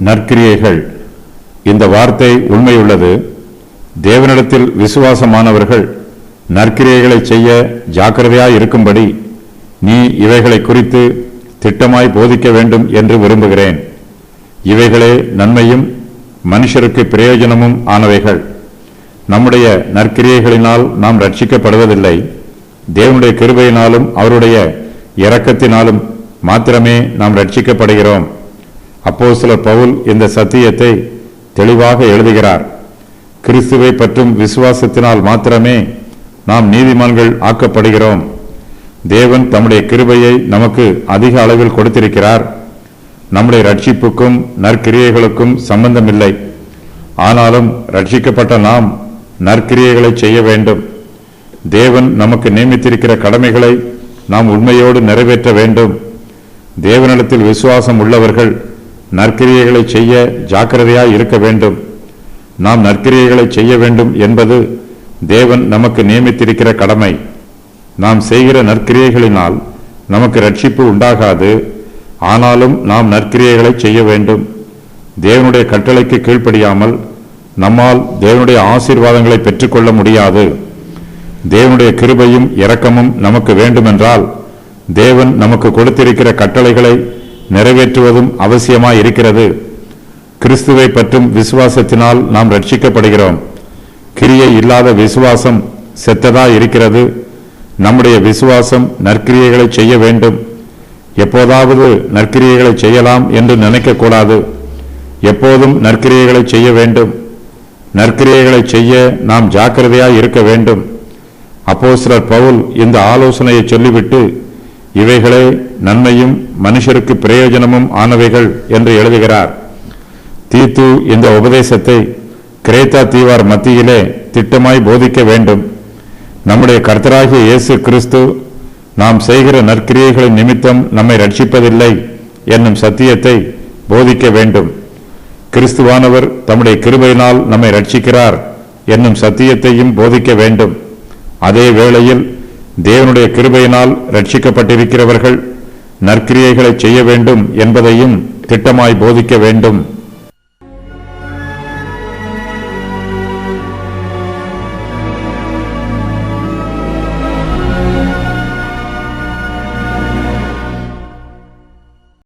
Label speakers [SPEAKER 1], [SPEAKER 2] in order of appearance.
[SPEAKER 1] நற்கிரியைகள். இந்த வார்த்தை உண்மையுள்ளது. தேவனிடத்தில் விசுவாசமானவர்கள் நற்கிரியைகளை செய்ய ஜாக்கிரதையாய் இருக்கும்படி நீ இவைகளை குறித்து திட்டமாய் போதிக்க வேண்டும் என்று விரும்புகிறேன். இவைகளே நன்மையும் மனுஷருக்கு பிரயோஜனமும் ஆனவைகள். நம்முடைய நற்கிரியைகளினால் நாம் ரட்சிக்கப்படுவதில்லை. தேவனுடைய கிருபையினாலும் அவருடைய இரக்கத்தினாலும் மாத்திரமே நாம் ரட்சிக்கப்படுகிறோம். அப்போஸ்தலர் பவுல் இந்த சத்தியத்தை தெளிவாக எழுதுகிறார். கிறிஸ்துவை பற்றும் விசுவாசத்தினால் மாத்திரமே நாம் நீதிமான்கள் ஆக்கப்படுகிறோம். தேவன் தம்முடைய கிருபையை நமக்கு அதிக அளவில் கொடுத்திருக்கிறார். நம்முடைய ரட்சிப்புக்கும் நற்கிரியைகளுக்கும் சம்பந்தமில்லை. ஆனாலும் ரட்சிக்கப்பட்ட நாம் நற்கிரியைகளை செய்ய வேண்டும். தேவன் நமக்கு நியமித்திருக்கிற கடமைகளை நாம் உண்மையோடு நிறைவேற்ற வேண்டும். தேவனிடத்தில் விசுவாசம் உள்ளவர்கள் நற்கிரியைகளை செய்ய ஜாக்கிரதையாய் இருக்க வேண்டும். நாம் நற்கிரியைகளை செய்ய வேண்டும் என்பது தேவன் நமக்கு நியமித்திருக்கிற கடமை. நாம் செய்கிற நற்கிரியைகளினால் நமக்கு ரட்சிப்பு உண்டாகாது. ஆனாலும் நாம் நற்கிரியைகளை செய்ய வேண்டும். தேவனுடைய கட்டளைக்கு கீழ்ப்படியாமல் நம்மால் தேவனுடைய ஆசீர்வாதங்களை பெற்றுக்கொள்ள முடியாது. தேவனுடைய கிருபையும் இரக்கமும் நமக்கு வேண்டுமென்றால் தேவன் நமக்கு கொடுத்திருக்கிற கட்டளைகளை நிறைவேற்றுவதும் அவசியமாய் இருக்கிறது. கிறிஸ்துவை பற்றும் விசுவாசத்தினால் நாம் ரட்சிக்கப்படுகிறோம். கிரியை இல்லாத விசுவாசம் செத்ததாய் இருக்கிறது. நம்முடைய விசுவாசம் நற்கிரியைகளை செய்ய வேண்டும். எப்போதாவது நற்கிரியைகளை செய்யலாம் என்று நினைக்கக்கூடாது. எப்போதும் நற்கிரியைகளை செய்ய வேண்டும். நற்கிரியைகளை செய்ய நாம் ஜாக்கிரதையாய் இருக்க வேண்டும். அப்போஸ்தலர் பவுல் இந்த ஆலோசனையை சொல்லிவிட்டு இவைகளே நன்மையும் மனுஷருக்கு பிரயோஜனமும் ஆனவைகள் என்று எழுதுகிறார். தீத்து இந்த உபதேசத்தை கிரேத்தா தீவார் மத்தியிலே திட்டமாய் போதிக்க வேண்டும். நம்முடைய கர்த்தராகிய இயேசு கிறிஸ்து நாம் செய்கிற நற்கிரியைகளின் நிமித்தம் நம்மை ரட்சிப்பதில்லை என்னும் சத்தியத்தை போதிக்க வேண்டும். கிறிஸ்துவானவர் தம்முடைய கிருபையினால் நம்மை ரட்சிக்கிறார் என்னும் சத்தியத்தையும் போதிக்க வேண்டும். அதே வேளையில் தேவனுடைய கிருபையினால் ரட்சிக்கப்பட்டிருக்கிறவர்கள் நற்கிரியைகளை செய்ய வேண்டும் என்பதையும் திட்டமாய் போதிக்க வேண்டும்.